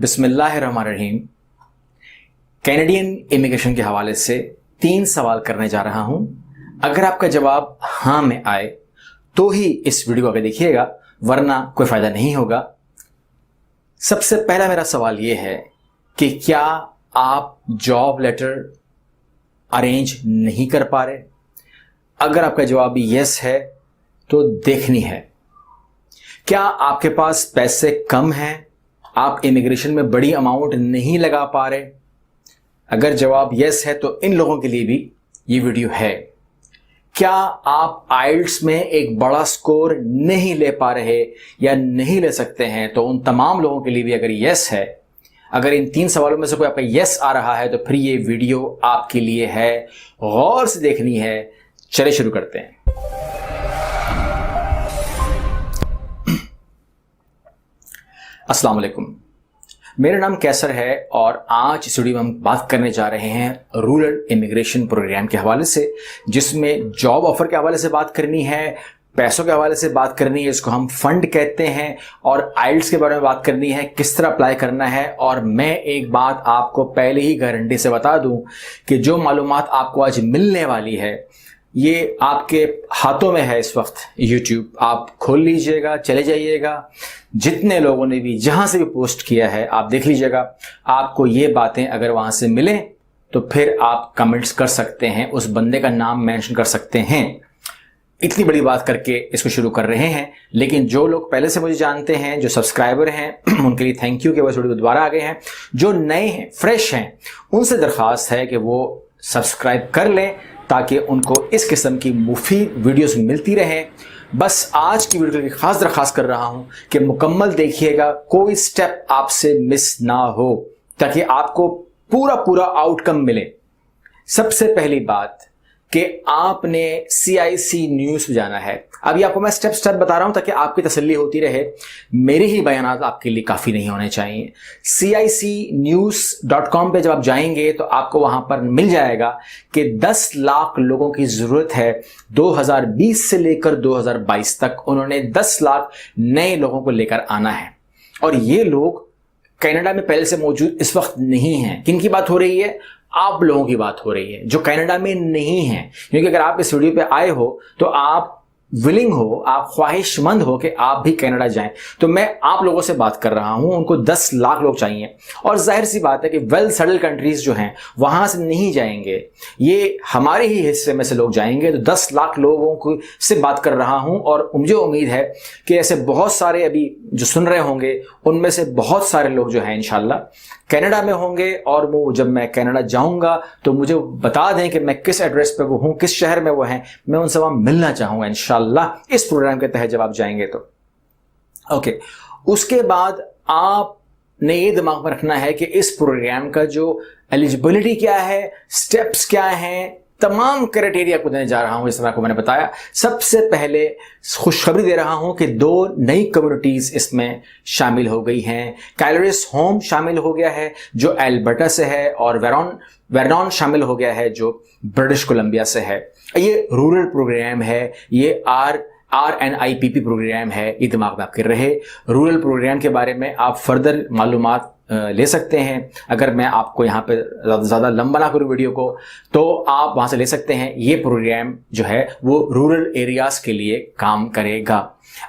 बिस्मिल्लाहिर्रहमानिर्रहीम। Canadian immigration के हवाले से 3 सवाल करने जा रहा हूं। अगर आपका जवाब हाँ में आए तो ही इस वीडियो को आगे देखिएगा, वरना कोई फायदा नहीं होगा। सबसे पहला मेरा सवाल यह है कि क्या आप जॉब लेटर अरेंज नहीं कर पा रहे? अगर आपका जवाब यस है तो देखनी है। क्या आपके पास पैसे कम हैं? आप इमिग्रेशन में बड़ी अमाउंट नहीं लगा पा रहे? अगर जवाब यस है तो इन लोगों के लिए भी ये वीडियो है। क्या आप आइल्ट्स में एक बड़ा स्कोर नहीं ले पा रहे या नहीं ले सकते हैं? तो उन तमाम लोगों के लिए भी अगर यस है, अगर इन 3 सवालों में से कोई आपका यस आ रहा है तो फिर ये वीडियो आपके लिए है, गौर से देखनी है। चलिए शुरू करते हैं। अस्सलाम वालेकुम, मेरा नाम कैसर है और आज इस वीडियो में हम बात करने जा रहे हैं रूरल इमिग्रेशन प्रोग्राम के हवाले से, जिसमें जॉब ऑफर के हवाले से बात करनी है, पैसों के हवाले से बात करनी है, इसको हम फंड कहते हैं, और आइल्ट्स के बारे में बात करनी है, किस तरह अप्लाई करना है। और मैं एक बात आपको पहले ही गारंटी से बता दूं कि जो मालूमात आपको आज मिलने वाली है ये आपके हाथों में है। इस वक्त यूट्यूब आप खोल लीजिएगा, चले जाइएगा, जितने लोगों ने भी जहां से भी पोस्ट किया है आप देख लीजिएगा। आपको ये बातें अगर वहां से मिले तो फिर आप कमेंट्स कर सकते हैं, उस बंदे का नाम मेंशन कर सकते हैं। इतनी बड़ी बात करके इसको शुरू कर रहे हैं। लेकिन जो लोग पहले से मुझे जानते हैं, जो सब्सक्राइबर हैं, उनके लिए थैंक यू कि वो इस वीडियो दोबारा आ गए हैं। जो नए हैं, फ्रेश हैं, उनसे दरख्वास्त है कि वो सब्सक्राइब कर लें ताकि उनको इस किस्म की मुफीद वीडियोस मिलती रहें। बस आज की वीडियो की खास दरख्वास्त कर रहा हूं कि मुकम्मल देखिएगा, कोई स्टेप आपसे मिस ना हो, ताकि आपको पूरा आउटकम मिले। सबसे पहली बात कि आपने CIC न्यूज़ पे जाना है। अभी आपको मैं स्टेप बता रहा हूं ताकि आपकी तसल्ली होती रहे। मेरे ही बयानात आपके लिए काफ़ी नहीं होने चाहिए। CICnews.com पे जब आप जाएंगे तो आपको वहां पर मिल जाएगा कि 10 लाख लोगों की ज़रूरत है। 2020 से लेकर 2022 तक उन्होंने 10 लाख नए लोगों को लेकर आना है, और ये लोग कनाडा में पहले से मौजूद इस वक्त नहीं हैं। किन की बात हो रही है? आप लोगों की बात हो रही है जो कनाडा में नहीं है। क्योंकि अगर आप इस वीडियो पे आए हो तो आप विलिंग हो, आप ख्वाहिशमंद हो कि आप भी कनाडा जाएं। तो मैं आप लोगों से बात कर रहा हूं, उनको 10 लाख लोग चाहिए। और जाहिर सी बात है कि वेल सेटल्ड कंट्रीज जो हैं वहां से नहीं जाएंगे, ये हमारे ही हिस्से में से लोग जाएंगे। तो 10 लाख लोगों को से बात कर रहा हूं, और मुझे उम्मीद है कि ऐसे बहुत सारे अभी जो सुन रहे होंगे उनमें से बहुत सारे लोग जो हैं इंशाल्लाह कनाडा में होंगे। और वो जब मैं कनाडा जाऊंगा तो मुझे बता दें कि मैं किस एड्रेस पे वो हूं, किस शहर में वो हैं। मैं उनसे वहां मिलना चाहूंगा इंशाल्लाह इस प्रोग्राम के तहत जब आप जाएंगे तो। ओके, उसके बाद आपने ये दिमाग में रखना है कि इस प्रोग्राम का जो एलिजिबिलिटी क्या है, स्टेप्स क्या हैं, तमाम क्राइटेरिया को देने जा रहा हूं। इस तरह को मैंने बताया। सबसे पहले खुशखबरी दे रहा हूं कि 2 नई कम्युनिटीज इसमें शामिल हो गई हैं। कैलोरिस होम शामिल हो गया है जो एल्बर्टा से है, और वेरनॉन शामिल हो गया है जो ब्रिटिश कोलंबिया से है। ये रूरल प्रोग्राम है, ये RNIPP प्रोग्राम है। ये दिमाग में आपके रहे। रूरल प्रोग्राम के बारे में आप फर्दर मालूमात ले सकते हैं। अगर मैं आपको यहाँ पे ज़्यादा लंबा ना करूँ वीडियो को, तो आप वहाँ से ले सकते हैं। ये प्रोग्राम जो है वो रूरल एरियाज के लिए काम करेगा।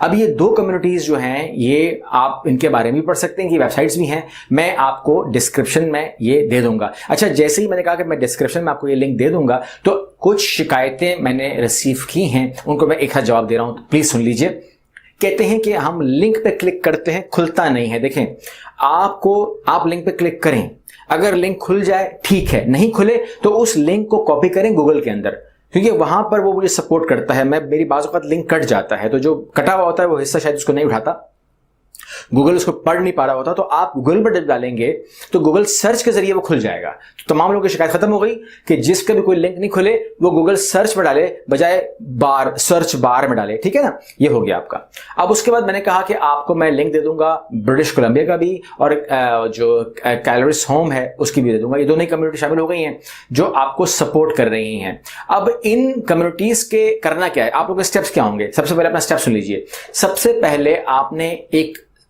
अब ये 2 कम्युनिटीज़ जो हैं, ये आप इनके बारे में भी पढ़ सकते हैं, कि वेबसाइट्स भी हैं। मैं आपको डिस्क्रिप्शन में ये दे दूंगा। अच्छा, जैसे ही मैंने कहा कि मैं डिस्क्रिप्शन में आपको ये लिंक दे दूंगा, तो कुछ शिकायतें मैंने रिसीव की हैं, उनको मैं एक हाथ जवाब दे रहा हूँ, तो प्लीज़ सुन लीजिए। कहते हैं कि हम लिंक पे क्लिक करते हैं, खुलता नहीं है। देखें, आप लिंक पे क्लिक करें, अगर लिंक खुल जाए ठीक है, नहीं खुले तो उस लिंक को कॉपी करें गूगल के अंदर, क्योंकि वहां पर वो मुझे सपोर्ट करता है। मेरी बाज़ औक़ात लिंक कट जाता है, तो जो कटा हुआ होता है वो हिस्सा शायद उसको नहीं उठाता, गूगल उसको पढ़ नहीं पा रहा होता। तो आप गूगल पर जब डालेंगे तो गूगल सर्च के जरिए वो खुल जाएगा। तो तमाम लोगों की शिकायत खत्म हो गई कि जिसका भी कोई लिंक नहीं खुले वो गूगल सर्च में डाले बजाय सर्च बार में डाले। ठीक है ना, ये हो गया आपका। अब उसके बाद मैंने कहा कि आपको मैं लिंक दे दूंगा ब्रिटिश कोलंबिया का भी, और जो कैलोरिस होम है उसकी भी दे दूंगा। ये दोनों ही कम्युनिटी शामिल हो गई हैं जो आपको सपोर्ट कर रही हैं। अब इन कम्युनिटीज के करना क्या है, आप लोगों के स्टेप्स क्या होंगे? सबसे पहले अपना स्टेप सुन लीजिए। सबसे पहले आपने एक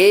A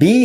B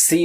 C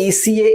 ECA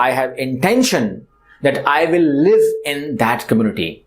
I have intention that I will live in that community.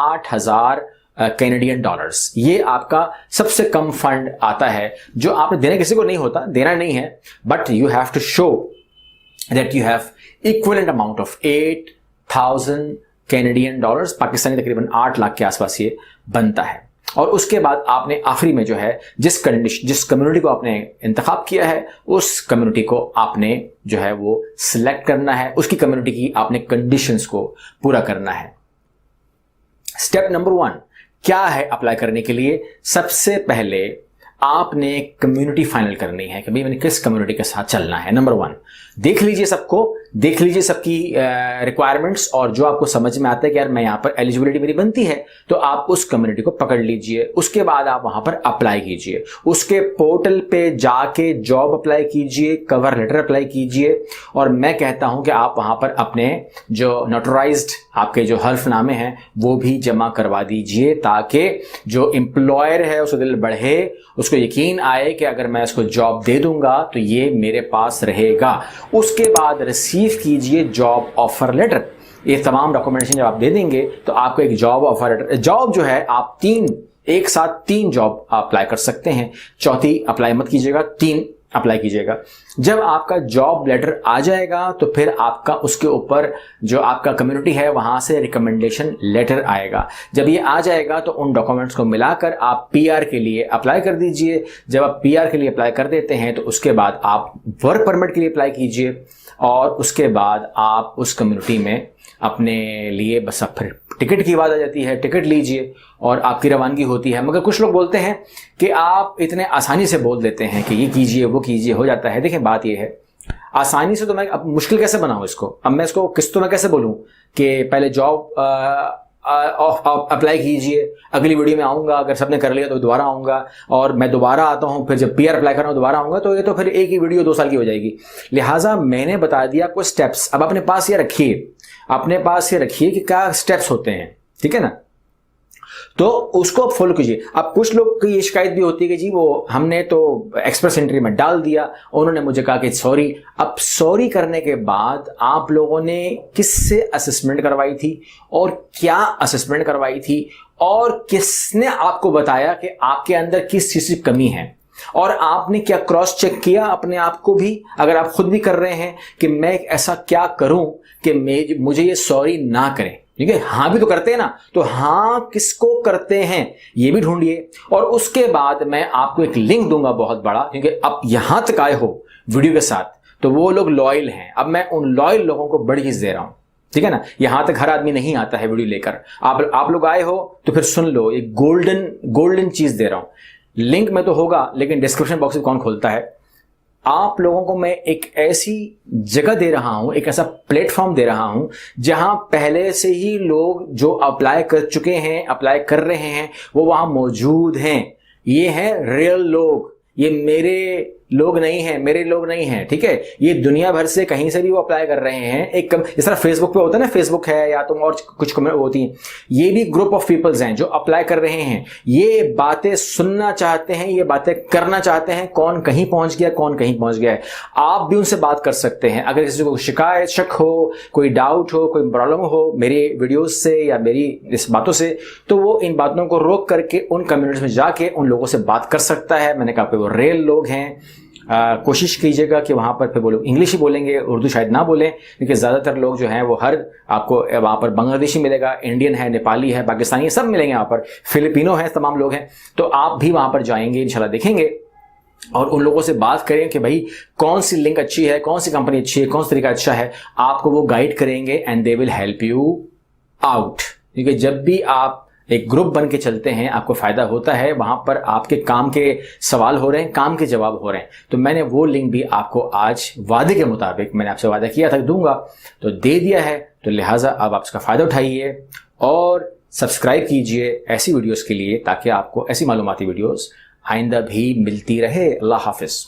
$8,000 Canadian dollars. ये आपका सबसे कम फंड आता है जो आपने देना किसी को नहीं होता, देना नहीं है, but you have to show that you have equivalent amount of 8,000 Canadian dollars, Pakistani तकरीबन 8 लाख के आसपास ये बनता है। और उसके बाद आपने आखिरी में जो है जिस कम्युनिटी को आपने इंतखाब किया है उस कम्युनिटी को आपने जो है वो सिलेक्ट करना है, उसकी कम्युनिटी की आपने कंडीशंस को पूरा करना है। स्टेप नंबर 1 क्या है अप्लाई करने के लिए? सबसे पहले आपने कम्युनिटी फाइनल करनी है कि भाई मैंने किस कम्युनिटी के साथ चलना है। नंबर 1 देख लीजिए सबको, देख लीजिए सबकी रिक्वायरमेंट्स, और जो आपको समझ में आता है कि यार मैं यहाँ पर एलिजिबिलिटी मेरी बनती है, तो आप उस कम्युनिटी को पकड़ लीजिए। उसके बाद आप वहां पर अप्लाई कीजिए, उसके पोर्टल पे जाके जॉब अप्लाई कीजिए, कवर लेटर अप्लाई कीजिए, और मैं कहता हूं कि आप वहां पर अपने जो नोटराइज्ड आपके जो हल्फनामे हैं वो भी जमा करवा दीजिए, ताकि जो एम्प्लॉयर है उसको दिल बढ़े, उसको यकीन आए कि अगर मैं इसको जॉब दे दूंगा तो ये मेरे पास रहेगा। उसके बाद रिसीव कीजिए जॉब ऑफर लेटर। ये तमाम डॉक्यूमेंटेशन जब आप दे देंगे तो आपको एक जॉब ऑफर लेटर, जॉब जो है आप एक साथ 3 जॉब अप्लाई कर सकते हैं, चौथी अप्लाई मत कीजिएगा, 3 अप्लाई कीजिएगा। जब आपका जॉब लेटर आ जाएगा तो फिर आपका उसके ऊपर जो आपका कम्युनिटी है वहां से रिकमेंडेशन लेटर आएगा। जब ये आ जाएगा तो उन डॉक्यूमेंट्स को मिलाकर आप पीआर के लिए अप्लाई कर दीजिए। जब आप पीआर के लिए अप्लाई कर देते हैं तो उसके बाद आप वर्क परमिट के लिए अप्लाई कीजिए, और उसके बाद आप उस कम्युनिटी में अपने लिए बस अब फिर टिकट की बात आ जाती है, टिकट लीजिए और आपकी रवानगी होती है। मगर कुछ लोग बोलते हैं कि आप इतने आसानी से बोल देते हैं कि ये कीजिए वो कीजिए, हो जाता है। देखिए बात ये है, आसानी से तो मैं अब मुश्किल कैसे बनाऊं इसको, अब मैं इसको किस्तों में कैसे बोलूं कि पहले जॉब अप्लाई कीजिए, अगली वीडियो में आऊंगा, अगर सबने कर लिया तो दोबारा आऊंगा, और मैं दोबारा आता हूं, फिर जब पीआर अप्लाई कर रहा हूं दोबारा आऊंगा, तो ये तो फिर एक ही वीडियो 2 साल की हो जाएगी। लिहाजा मैंने बता दिया कुछ स्टेप्स, अब अपने पास ये रखिए, अपने पास ये रखिए कि क्या स्टेप्स होते हैं, ठीक है ना, तो उसको फॉलो कीजिए। अब कुछ लोग की ये शिकायत भी होती है कि जी वो हमने तो एक्सप्रेस एंट्री में डाल दिया, उन्होंने मुझे कहा कि सॉरी। अब सॉरी करने के बाद आप लोगों ने किससे असेसमेंट करवाई थी और क्या असेसमेंट करवाई थी, और किसने आपको बताया कि आपके अंदर किस चीज की कमी है, और आपने क्या क्रॉस चेक किया अपने आप को भी, अगर आप खुद भी कर रहे हैं कि मैं ऐसा क्या करूं कि मुझे ये सॉरी ना करें। ठीक है, हाँ भी तो करते हैं ना, तो हाँ किसको करते हैं ये भी ढूंढिए। और उसके बाद मैं आपको एक लिंक दूंगा बहुत बड़ा, क्योंकि अब यहां तक आए हो वीडियो के साथ तो वो लोग लॉयल हैं। अब मैं उन लॉयल लोगों को बड़ी चीज दे रहा हूं, ठीक है ना। यहां तक हर आदमी नहीं आता है वीडियो लेकर, आप लोग आए हो तो फिर सुन लो, एक गोल्डन चीज दे रहा हूं। लिंक में तो होगा लेकिन डिस्क्रिप्शन बॉक्स में कौन खोलता है। आप लोगों को मैं एक ऐसी जगह दे रहा हूं, एक ऐसा प्लेटफॉर्म दे रहा हूं जहां पहले से ही लोग जो अप्लाई कर चुके हैं, अप्लाई कर रहे हैं, वो वहां मौजूद हैं। ये हैं रियल लोग, ये मेरे लोग नहीं हैं, मेरे लोग नहीं हैं, ठीक है। ये दुनिया भर से कहीं से भी वो अप्लाई कर रहे हैं। एक इस तरह फेसबुक पे होता है ना, फेसबुक है या तुम और कुछ होती हैं, ये भी ग्रुप ऑफ पीपल्स हैं जो अप्लाई कर रहे हैं। ये बातें सुनना चाहते हैं, ये बातें करना चाहते हैं, कौन कहीं पहुंच गया, कौन कहीं पहुंच गया है। आप भी उनसे बात कर सकते हैं। अगर किसी को शिकायत, शक हो, कोई डाउट हो, कोई प्रॉब्लम हो मेरे वीडियोस से या मेरी इस बातों से, तो वो इन बातों को रोक करके उन कम्युनिटीज में जाके उन लोगों से बात कर सकता है। मैंने कहा वो रियल लोग हैं। कोशिश कीजिएगा कि वहां पर फिर वो लोग इंग्लिश ही बोलेंगे, उर्दू शायद ना बोलें, क्योंकि ज्यादातर लोग जो हैं वो आपको वहां पर बांग्लादेशी मिलेगा, इंडियन है, नेपाली है, पाकिस्तानी है, सब मिलेंगे वहां पर, फिलिपिनो है, तमाम लोग हैं। तो आप भी वहां पर जाएंगे, इंशाल्लाह देखेंगे और उन लोगों से बात करें कि भाई कौन सी लिंक अच्छी है, कौन सी कंपनी अच्छी है, कौन सा तरीका अच्छा है। आपको वो गाइड करेंगे and they will help you out. क्योंकि जब भी आप एक ग्रुप बन के चलते हैं आपको फायदा होता है, वहां पर आपके काम के सवाल हो रहे हैं, काम के जवाब हो रहे हैं। तो मैंने वो लिंक भी आपको आज वादे के मुताबिक, मैंने आपसे वादा किया था दूंगा, तो दे दिया है। तो लिहाजा अब आप इसका फायदा उठाइए और सब्सक्राइब कीजिए ऐसी वीडियोस के लिए, ताकि आपको ऐसी मालूमाती वीडियोस आइंदा भी मिलती रहे। अल्लाह हाफिज।